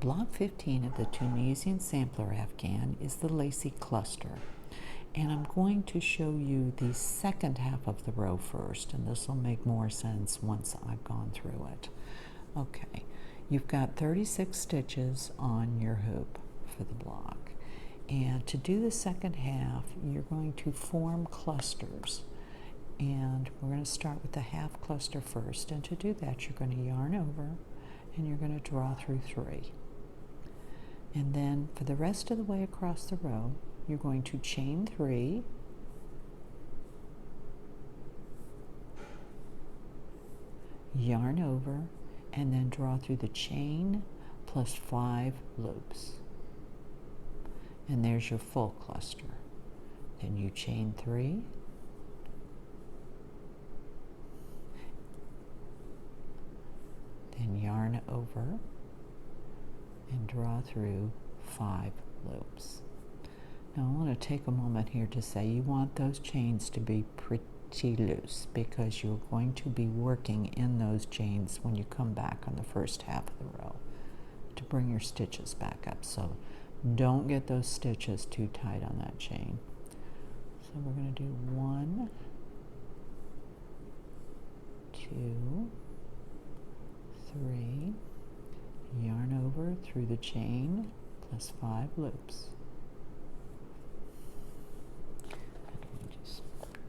Block 15 of the Tunisian Sampler Afghan is the Lacy cluster. And I'm going to show you the second half of the row first, and this will make more sense once I've gone through it. Okay, you've got 36 stitches on your hoop for the block. And to do the second half, you're going to form clusters. And we're going to start with the half cluster first. And to do that, you're going to yarn over and you're going to draw through 3. And then for the rest of the way across the row, you're going to chain 3, yarn over, and then draw through the chain plus 5 loops. And there's your full cluster. Then you chain 3, then yarn over, and draw through 5 loops. Now I want to take a moment here to say you want those chains to be pretty loose because you're going to be working in those chains when you come back on the first half of the row to bring your stitches back up. So don't get those stitches too tight on that chain. So we're going to do 1, 2, 3, yarn over through the chain plus 5 loops.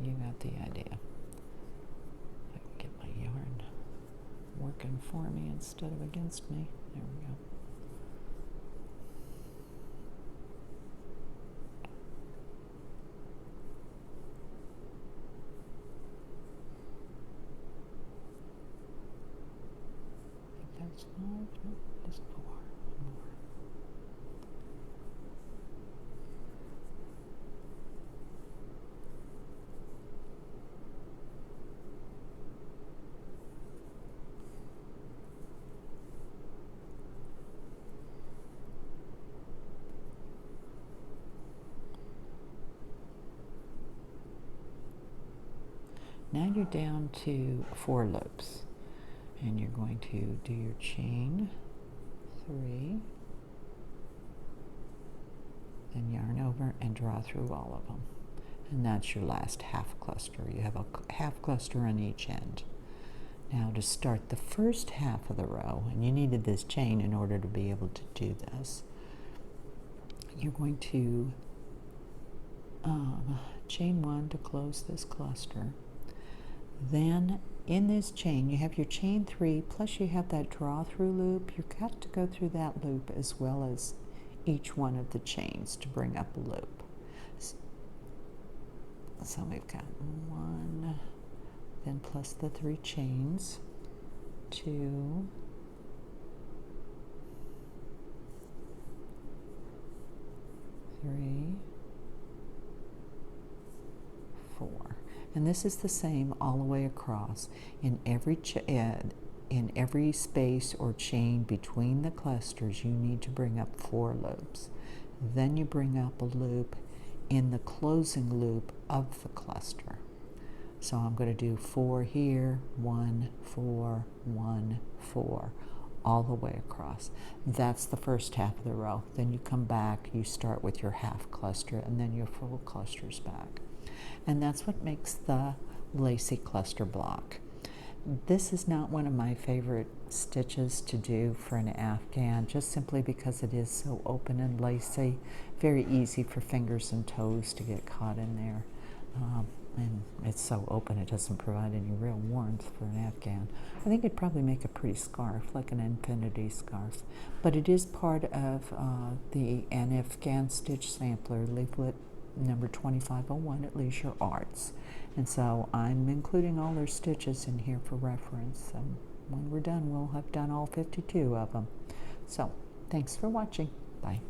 You got the idea. I can get my yarn working for me instead of against me. There we go. I think that's 5. No, that's 4. One more. Now you're down to 4 loops, and you're going to do your chain 3, then yarn over and draw through all of them. And that's your last half cluster. You have a half cluster on each end. Now to start the first half of the row, and you needed this chain in order to be able to do this, you're going to chain 1 to close this cluster. Then in this chain, you have your chain 3, plus you have that draw through loop. You've got to go through that loop as well as each one of the chains to bring up a loop. So we've got 1, then plus the 3 chains, 2, 3, 4. And this is the same all the way across. In every space or chain between the clusters, you need to bring up 4 loops. Then you bring up a loop in the closing loop of the cluster. So I'm going to do 4 here, 1, 4, 1, 4, all the way across. That's the first half of the row. Then you come back, you start with your half cluster, and then your full clusters back. And that's what makes the Lacy cluster block. This is not one of my favorite stitches to do for an Afghan, just simply because it is so open and lacy. Very easy for fingers and toes to get caught in there. And it's so open it doesn't provide any real warmth for an Afghan. I think it'd probably make a pretty scarf, like an infinity scarf. But it is part of an Afghan stitch sampler, leaflet number 2501 at Leisure Arts. And so I'm including all their stitches in here for reference. When we're done, we'll have done all 52 of them. So thanks for watching. Bye.